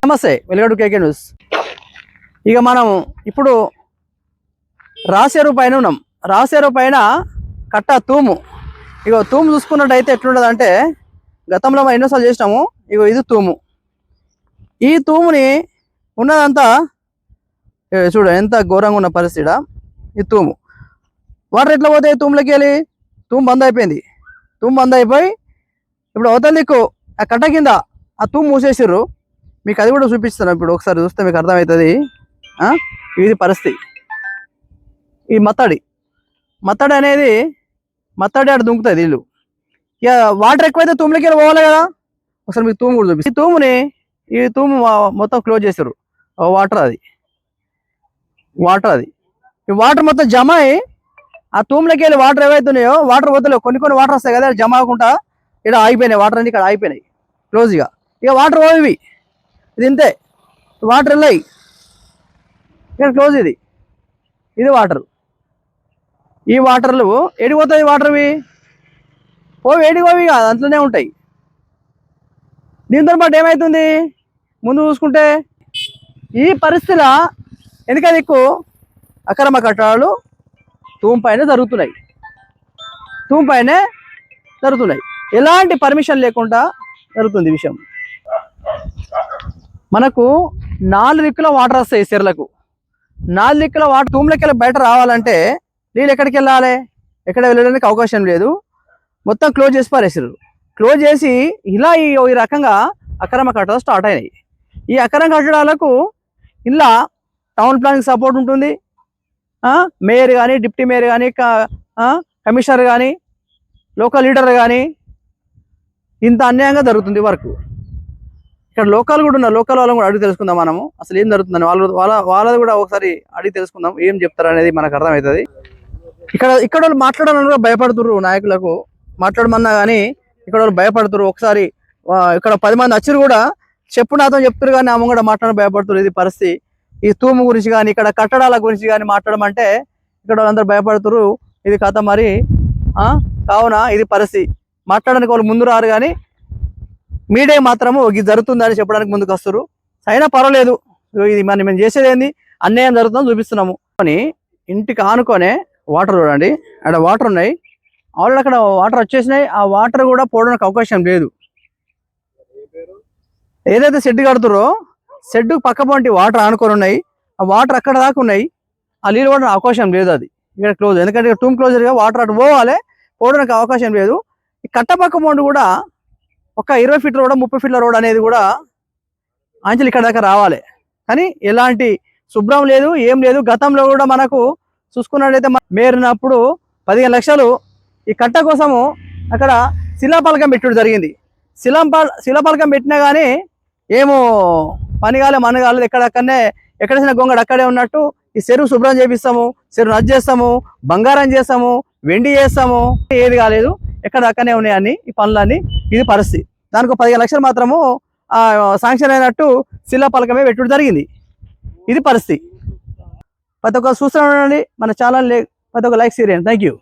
నమస్తే, welcome to KK news. ఇక మనం ఇప్పుడు రాసేరు పైన ఉన్నాం. రాసేరు పైన కట్ట తూము. ఇగో తూము చూసుకున్నట్టయితే ఎట్లుండదు అంటే, గతంలో మనం ఎన్నోసార్లు చేసినాము. ఇగో ఇది తూము. ఈ తూముని ఉన్నదంతా చూడ ఎంత ఘోరంగా ఉన్న పరిస్థితి. ఈ తూము వాటర్ ఎట్లా పోతాయి? తూములకి వెళ్ళి తూము బంద్ అయిపోయింది. తూము బంద్ అయిపోయి ఇప్పుడు అవతల దిక్కు ఆ కట్ట కింద ఆ తూము మూసేసిర్రు. మీకు అది కూడా చూపిస్తాను. ఇప్పుడు ఒకసారి చూస్తే మీకు అర్థమవుతుంది. ఇది పరిస్థితి. ఈ మత్తడి అనేది ఆడ దుంకుతుంది ఇల్లు. ఇక వాటర్ ఎక్కువైతే తూములకి వెళ్ళి పోవాలి కదా. ఒకసారి మీకు తూము కూడా చూపిస్తాను. ఈ తూము మొత్తం క్లోజ్ చేశారు. వాటర్ అది ఈ వాటర్ మొత్తం జమ అయ్యి ఆ తూములకి వెళ్ళి వాటర్ ఏవైతున్నాయో వాటర్ పోతలేవు. కొన్ని వాటర్ వస్తాయి కదా, జమ అవ్వకుండా ఇక్కడ ఆగిపోయినాయి. వాటర్ అన్ని ఇక్కడ ఆగిపోయినాయి క్లోజ్గా. ఇక వాటర్ పోయి ఇది ఇంతే. వాటర్ వెళ్ళాయి ఇక్కడ క్లోజ్. ఇది వాటర్. ఈ వాటర్లు ఎడిపోతాయి. వాటర్వి ఏడిపోవి కాదు, అంట్లోనే ఉంటాయి. దీంతో పాటు ఏమవుతుంది ముందు చూసుకుంటే, ఈ పరిస్థితిలో ఎందుకంటే ఎక్కువ అక్రమ కట్టడాలు తూము పైనే జరుగుతున్నాయి. ఎలాంటి పర్మిషన్ లేకుండా జరుగుతుంది ఈ విషయం. మనకు 4 దిక్కుల వాటర్ వస్తాయి చెర్లకు. 4 దిక్కుల వాటర్ తూములకి వెళ్ళి బయట రావాలంటే నీళ్ళు ఎక్కడికి వెళ్ళాలి? ఎక్కడ వెళ్ళడానికి అవకాశం లేదు. మొత్తం క్లోజ్ చేసి పారేసారు. క్లోజ్ చేసి ఇలా ఈ రకంగా అక్రమ కట్టడాలు స్టార్ట్ అయినాయి. ఈ అక్రమ కట్టడాలకు ఇలా టౌన్ ప్లానింగ్ సపోర్ట్ ఉంటుంది. మేయర్ కానీ, డిప్యూటీ మేయర్ కానీ, కమిషనర్ కానీ, లోకల్ లీడర్ కానీ, ఇంత అన్యాయంగా జరుగుతుంది వర్క్. ఇక్కడ లోకల్ కూడా ఉన్నారు. లోకల్ వాళ్ళని కూడా అడిగి తెలుసుకుందాం మనము అసలు ఏం జరుగుతుందని. వాళ్ళది కూడా ఒకసారి అడిగి తెలుసుకుందాం ఏం చెప్తారు అనేది మనకు అర్థమవుతుంది. ఇక్కడ వాళ్ళు మాట్లాడాలని కూడా భయపడుతున్నారు. నాయకులకు మాట్లాడమన్నా కానీ ఇక్కడ వాళ్ళు భయపడుతున్నారు. ఒకసారి ఇక్కడ 10 మంది వచ్చారు కూడా చెప్పు నాతో చెప్తారు కానీ ఆమె కూడా మాట్లాడడం భయపడుతున్నారు. ఇది పరిస్థితి. ఈ తూము గురించి కానీ, ఇక్కడ కట్టడాల గురించి కానీ మాట్లాడమంటే ఇక్కడ వాళ్ళందరూ భయపడుతున్నారు. ఇది కథ మరి. కావున ఇది పరిస్థితి. మాట్లాడడానికి వాళ్ళు ముందు రారు కానీ మీడియా మాత్రము ఇది జరుగుతుందని చెప్పడానికి ముందుకు వస్తారు. అయినా పర్వాలేదు, ఇది మేము చేసేది ఏంది, అన్యాయం జరుగుతుందని చూపిస్తున్నాము అని. ఇంటికి ఆనుకొనే వాటర్ చూడండి, అక్కడ వాటర్ ఉన్నాయి. ఆల్రెడీ అక్కడ వాటర్ వచ్చేసినాయి. ఆ వాటర్ కూడా పోవడానికి అవకాశం లేదు. ఏదైతే షెడ్ కడుతురో షెడ్ పక్క పొంటి వాటర్ ఆనుకొని ఉన్నాయి. ఆ వాటర్ అక్కడ దాకా ఉన్నాయి. ఆ నీళ్ళు కూడా అవకాశం లేదు. అది ఇక్కడ క్లోజ్. ఎందుకంటే టూమ్ క్లోజర్గా వాటర్ అటు పోవడానికి అవకాశం లేదు. ఈ కట్ట పక్క పొంటి కూడా ఒక 20 ఫీట్ల రోడ్, 30 ఫీట్ల రోడ్ అనేది కూడా అంచెలు ఇక్కడ దాకా రావాలి. కానీ ఎలాంటి శుభ్రం లేదు, ఏం లేదు. గతంలో కూడా మనకు చూసుకున్నట్లయితే మేరినప్పుడు 15 లక్షలు ఈ కట్ట కోసము అక్కడ శిలాపలకం పెట్టడం జరిగింది. శిలాపలకం పెట్టినా కానీ ఏమో పని కాలే, మన కాలేదు. ఎక్కడైనా గొంగడు అక్కడే ఉన్నట్టు. ఈ చెరువు శుభ్రం చేపిస్తాము, చెరువు నచ్చి చేస్తాము, బంగారం చేస్తాము, వెండి చేస్తాము, ఏది కాలేదు. ఎక్కడ అక్కడనే ఉన్నాయని ఈ పనులన్నీ. ఇది పరిస్థితి. దానికి 15 లక్షలు మాత్రము శాంక్షన్ అయినట్టు శిలాపలకమే పెట్టడం జరిగింది. ఇది పరిస్థితి. ప్రతి ఒక్క చూస్తూనే ఉండండి మన ఛానల్. ప్రతి ఒక్క లైక్ చేయండి. Thank you.